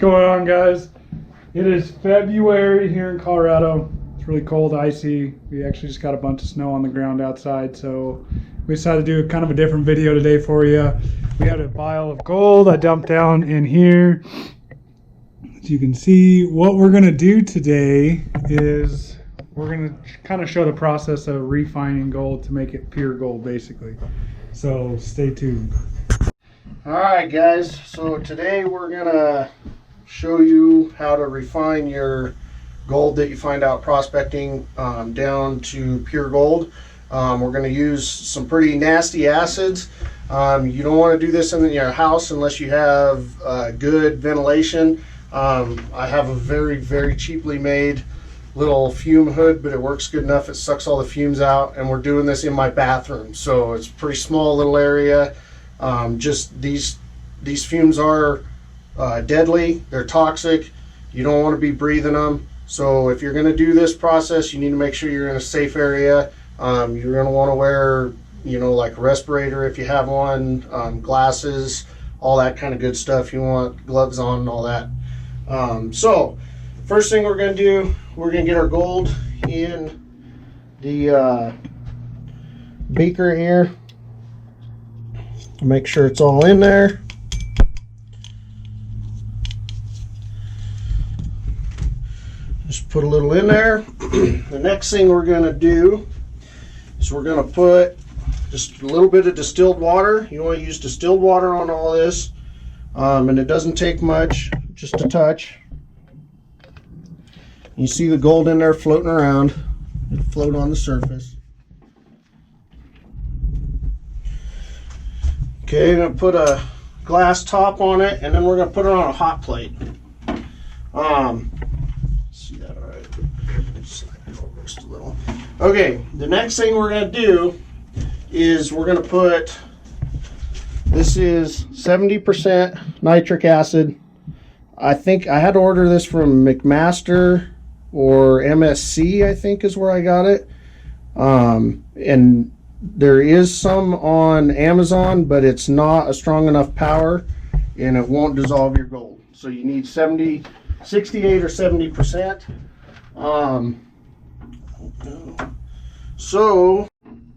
going on, guys? It is February here in Colorado. It's really cold, icy. We actually just got a bunch of snow on the ground outside, so we decided to do kind of a different video today for you. We had a vial of gold I dumped down in here. As you can see, what we're going to do today is we're going to kind of show the process of refining gold to make it pure gold, basically. So stay tuned. Alright guys, so today we're gonna show you how to refine your gold that you find out prospecting down to pure gold. We're going to use some pretty nasty acids. You don't want to do this in your house unless you have good ventilation. I have a very cheaply made little fume hood, but it works good enough. It sucks all the fumes out, and we're doing this in my bathroom, so it's a pretty small little area. Just these fumes are deadly. They're toxic. You don't want to be breathing them. So if you're going to do this process, you need to make sure you're in a safe area. You're going to want to wear, like a respirator if you have one, glasses, all that kind of good stuff. You want gloves on and all that. So first thing we're going to do, we're going to get our gold in the beaker here. Make sure it's all in there. Just put a little in there. The next thing we're going to do is we're going to put just a little bit of distilled water. You want to use distilled water on all this, and it doesn't take much, just a touch. You see the gold in there floating around. It'll float on the surface. Okay, I'm going to put a glass top on it, and then we're going to put it on a hot plate. See that all right? Slide it over just a little. Okay, the next thing we're going to do is we're going to put, this is 70% nitric acid. I think I had to order this from McMaster or MSC, I think is where I got it. And there is some on Amazon, but it's not a strong enough power and it won't dissolve your gold. So you need 68 or 70%.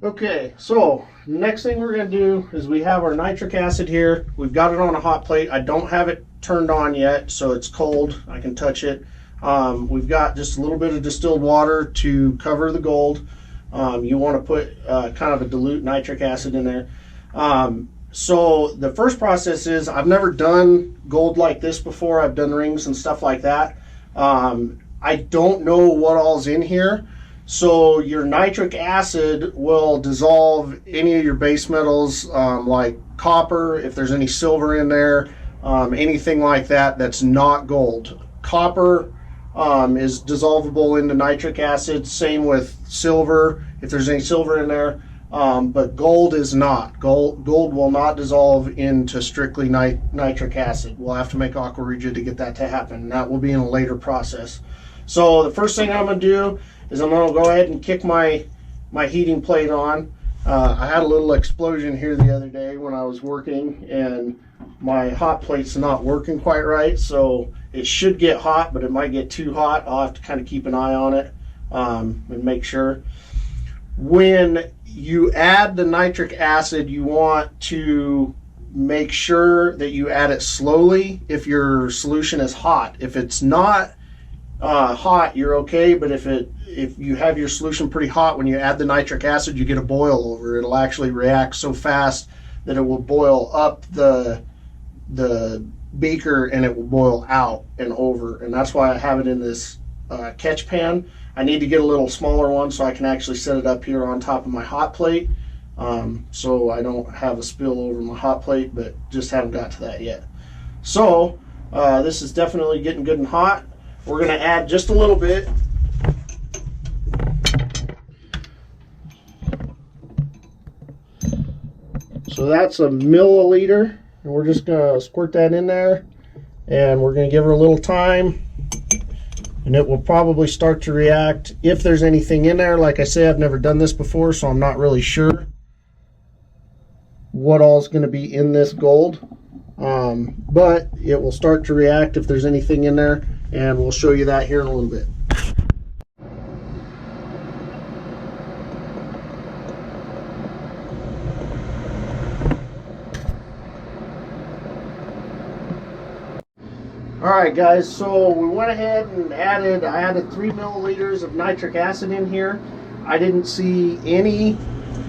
Okay, so next thing we're going to do is we have our nitric acid here. We've got it on a hot plate. I don't have it turned on yet, so it's cold. I can touch it. We've got just a little bit of distilled water to cover the gold. You want to put kind of a dilute nitric acid in there. So the first process is, I've never done gold like this before. I've done rings and stuff like that. I don't know what all's in here. So your nitric acid will dissolve any of your base metals, like copper, if there's any silver in there, anything like that that's not gold. Copper is dissolvable into nitric acid. Same with silver, if there's any silver in there. But gold is not. Gold will not dissolve into strictly nitric acid. We'll have to make aqua regia to get that to happen. That will be in a later process. So the first thing I'm going to do is I'm going to go ahead and kick my heating plate on. I had a little explosion here the other day when I was working, and my hot plate's not working quite right, so it should get hot, but it might get too hot. I'll have to kind of keep an eye on it and make sure. When you add the nitric acid, you want to make sure that you add it slowly if your solution is hot. If it's not hot, you're okay, but if you have your solution pretty hot, when you add the nitric acid, you get a boil over. It'll actually react so fast that it will boil up the beaker, and it will boil out and over, and that's why I have it in this catch pan. I need to get a little smaller one so I can actually set it up here on top of my hot plate, so I don't have a spill over my hot plate, but just haven't got to that yet. So this is definitely getting good and hot. We're going to add just a little bit. So that's a milliliter, and we're just going to squirt that in there, and we're going to give her a little time, and it will probably start to react if there's anything in there. Like I say, I've never done this before, so I'm not really sure what all is going to be in this gold. but it will start to react if there's anything in there, and we'll show you that here in a little bit. Alright guys, so we went ahead and I added 3 milliliters of nitric acid in here. I didn't see any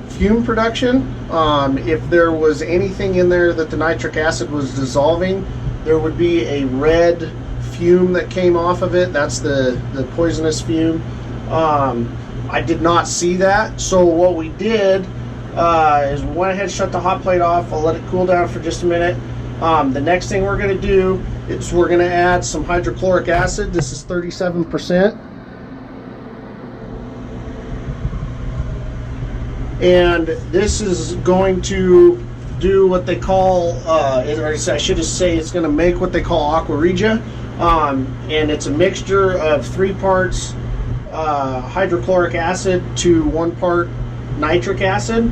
fume production. If there was anything in there that the nitric acid was dissolving, there would be a red fume that came off of it. That's the poisonous fume. I did not see that. So what we did is we went ahead and shut the hot plate off. I'll let it cool down for just a minute. The next thing we're going to do is we're going to add some hydrochloric acid. This is 37%. And this is going to do what they call, or I should just say it's going to make what they call aqua regia. And it's a mixture of 3 parts hydrochloric acid to 1 part nitric acid.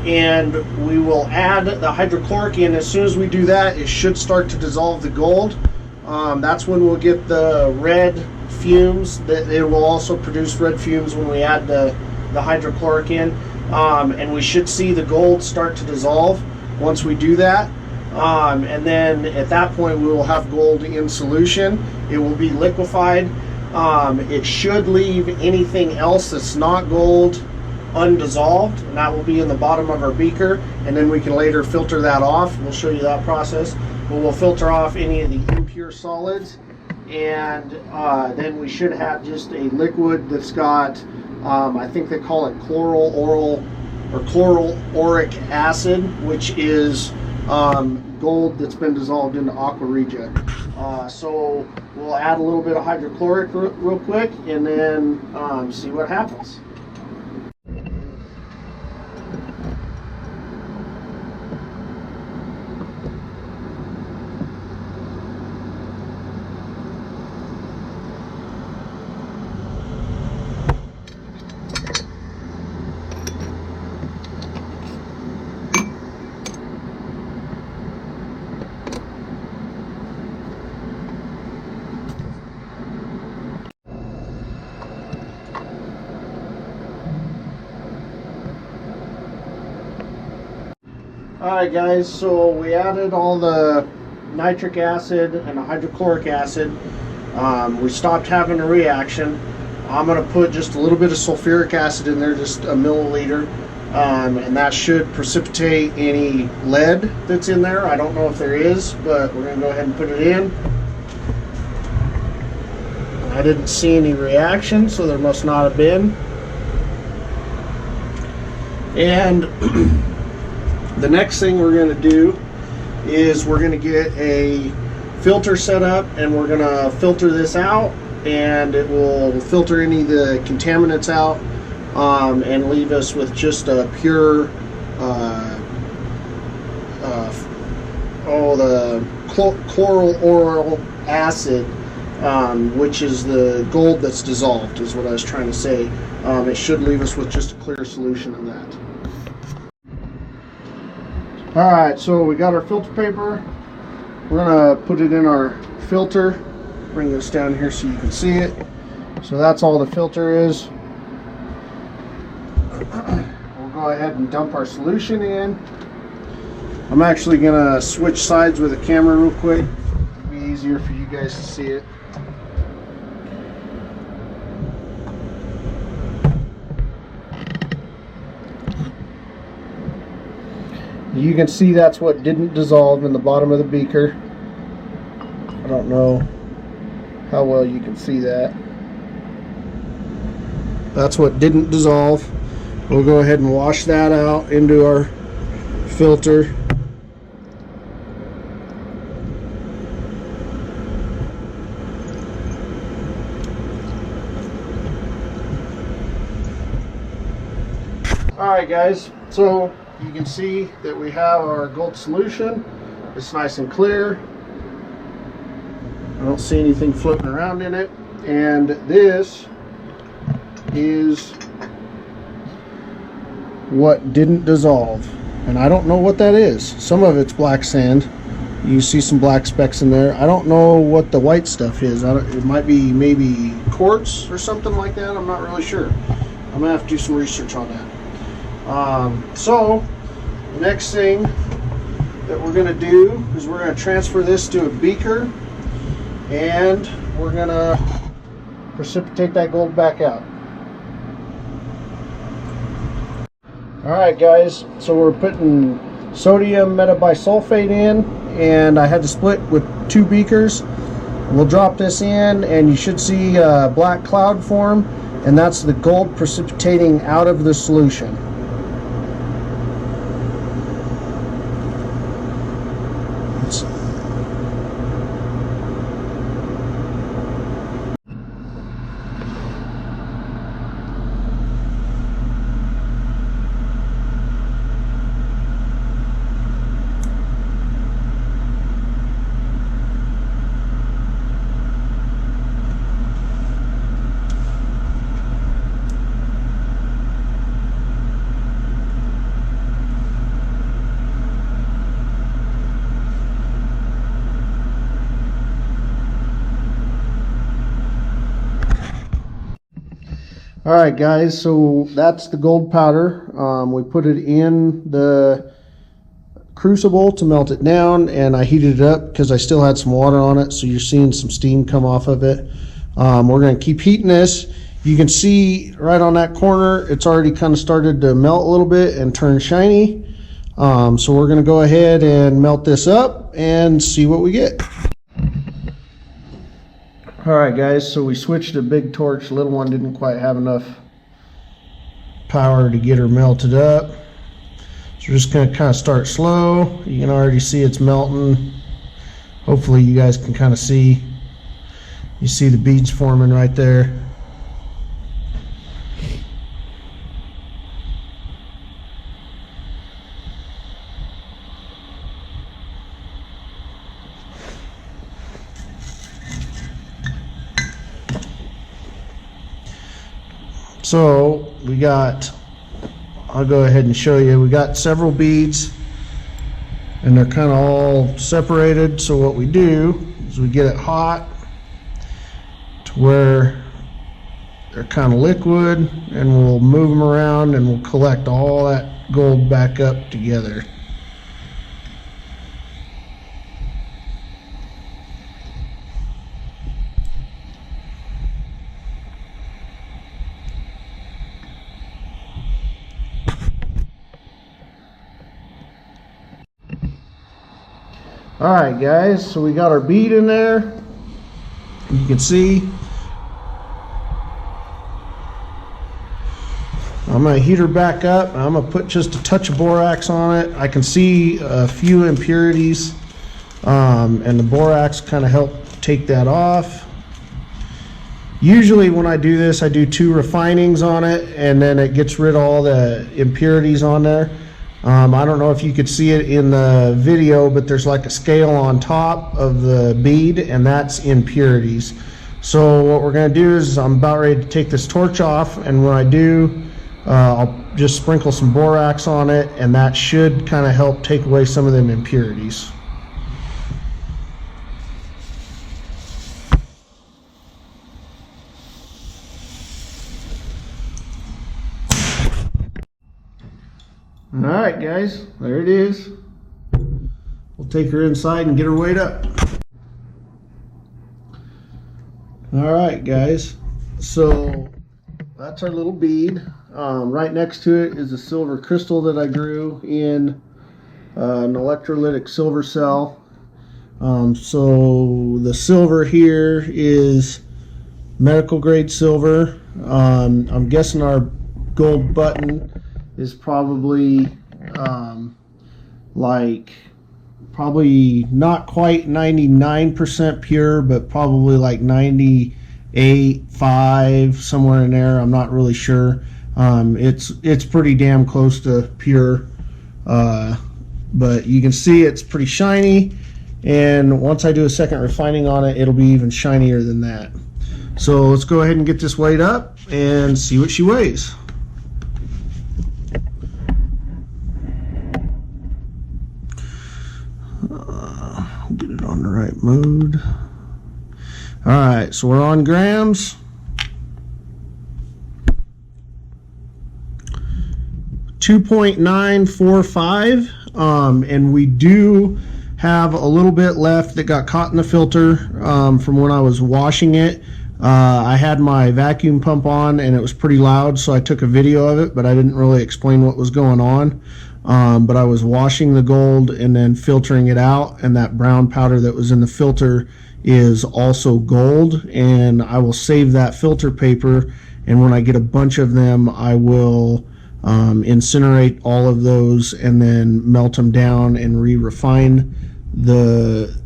And we will add the hydrochloric in. As soon as we do that, it should start to dissolve the gold. That's when we'll get the red fumes. It will also produce red fumes when we add the hydrochloric in. And we should see the gold start to dissolve once we do that. And then at that point we will have gold in solution. It will be liquefied. It should leave anything else that's not gold undissolved, and that will be in the bottom of our beaker, and then we can later filter that off. We'll show you that process, but we'll filter off any of the impure solids, and then we should have just a liquid that's got I think they call it chlorolauric acid, which is gold that's been dissolved into aqua regia. So we'll add a little bit of hydrochloric real quick, and then see what happens. Alright guys, so we added all the nitric acid and the hydrochloric acid. We stopped having a reaction. I'm going to put just a little bit of sulfuric acid in there, just a milliliter, and that should precipitate any lead that's in there. I don't know if there is, but we're going to go ahead and put it in. I didn't see any reaction, so there must not have been. And the next thing we're going to do is we're going to get a filter set up, and we're going to filter this out, and it will filter any of the contaminants out and leave us with just a pure the chlorolauric acid, which is the gold that's dissolved, is what I was trying to say. It should leave us with just a clear solution of that. Alright, so we got our filter paper. We're going to put it in our filter. Bring this down here so you can see it. So that's all the filter is. We'll go ahead and dump our solution in. I'm actually going to switch sides with the camera real quick. It'll be easier for you guys to see it. You can see that's what didn't dissolve in the bottom of the beaker. I don't know how well you can see that. That's what didn't dissolve. We'll go ahead and wash that out into our filter. Alright guys, so you can see that we have our gold solution. It's nice and clear. I don't see anything floating around in it. And this is what didn't dissolve. and I don't know what that is. Some of it's black sand. You see some black specks in there. I don't know what the white stuff is. It might be maybe quartz or something like that. I'm not really sure. I'm gonna have to do some research on that. So the next thing that we're gonna do is we're gonna transfer this to a beaker, and we're gonna precipitate that gold back out. All right, guys, so we're putting sodium metabisulfate in, and I had to split with 2 beakers. We'll drop this in, and you should see a black cloud form, and that's the gold precipitating out of the solution. All right, guys, so that's the gold powder. We put it in the crucible to melt it down, and I heated it up because I still had some water on it, so you're seeing some steam come off of it. We're going to keep heating this. You can see right on that corner, it's already kind of started to melt a little bit and turn shiny. So we're going to go ahead and melt this up and see what we get. Alright, guys, so we switched to big torch. The little one didn't quite have enough power to get her melted up. So we're just going to kind of start slow. You can already see it's melting. Hopefully you guys can kind of see. You see the beads forming right there. So we got, I'll go ahead and show you, we got several beads, and they're kind of all separated. So what we do is we get it hot to where they're kind of liquid, and we'll move them around and we'll collect all that gold back up together. Alright, guys, so we got our bead in there. You can see I'm going to heat her back up. I'm going to put just a touch of borax on it. I can see a few impurities, and the borax kind of help take that off. Usually when I do this, I do 2 refinings on it, and then it gets rid of all the impurities on there. I don't know if you could see it in the video, but there's like a scale on top of the bead, and that's impurities. So what we're going to do is I'm about ready to take this torch off, and when I do, I'll just sprinkle some borax on it, and that should kind of help take away some of them impurities. Alright, guys, there it is. We'll take her inside and get her weighed up. Alright, guys, so that's our little bead. Right next to it is a silver crystal that I grew in an electrolytic silver cell. So the silver here is medical grade silver. I'm guessing our gold button is probably probably not quite 99% pure, but probably like 98.5, somewhere in there. I'm not really sure. It's pretty damn close to pure, but you can see it's pretty shiny, and once I do a second refining on it, it'll be even shinier than that. So let's go ahead and get this weighed up and see what she weighs. right, mode. All right, so we're on grams. 2.945, and we do have a little bit left that got caught in the filter from when I was washing it. I had my vacuum pump on and it was pretty loud, so I took a video of it, but I didn't really explain what was going on. But I was washing the gold and then filtering it out, and that brown powder that was in the filter is also gold, and I will save that filter paper, and when I get a bunch of them I will incinerate all of those and then melt them down and re-refine the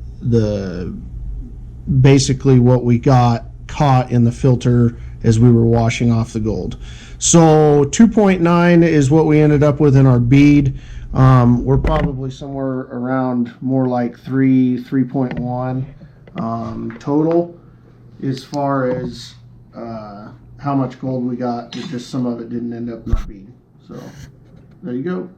basically what we got caught in the filter as we were washing off the gold. So 2.9 is what we ended up with in our bead. We're probably somewhere around more like 3.1 total as far as how much gold we got, but just some of it didn't end up in our bead. So there you go.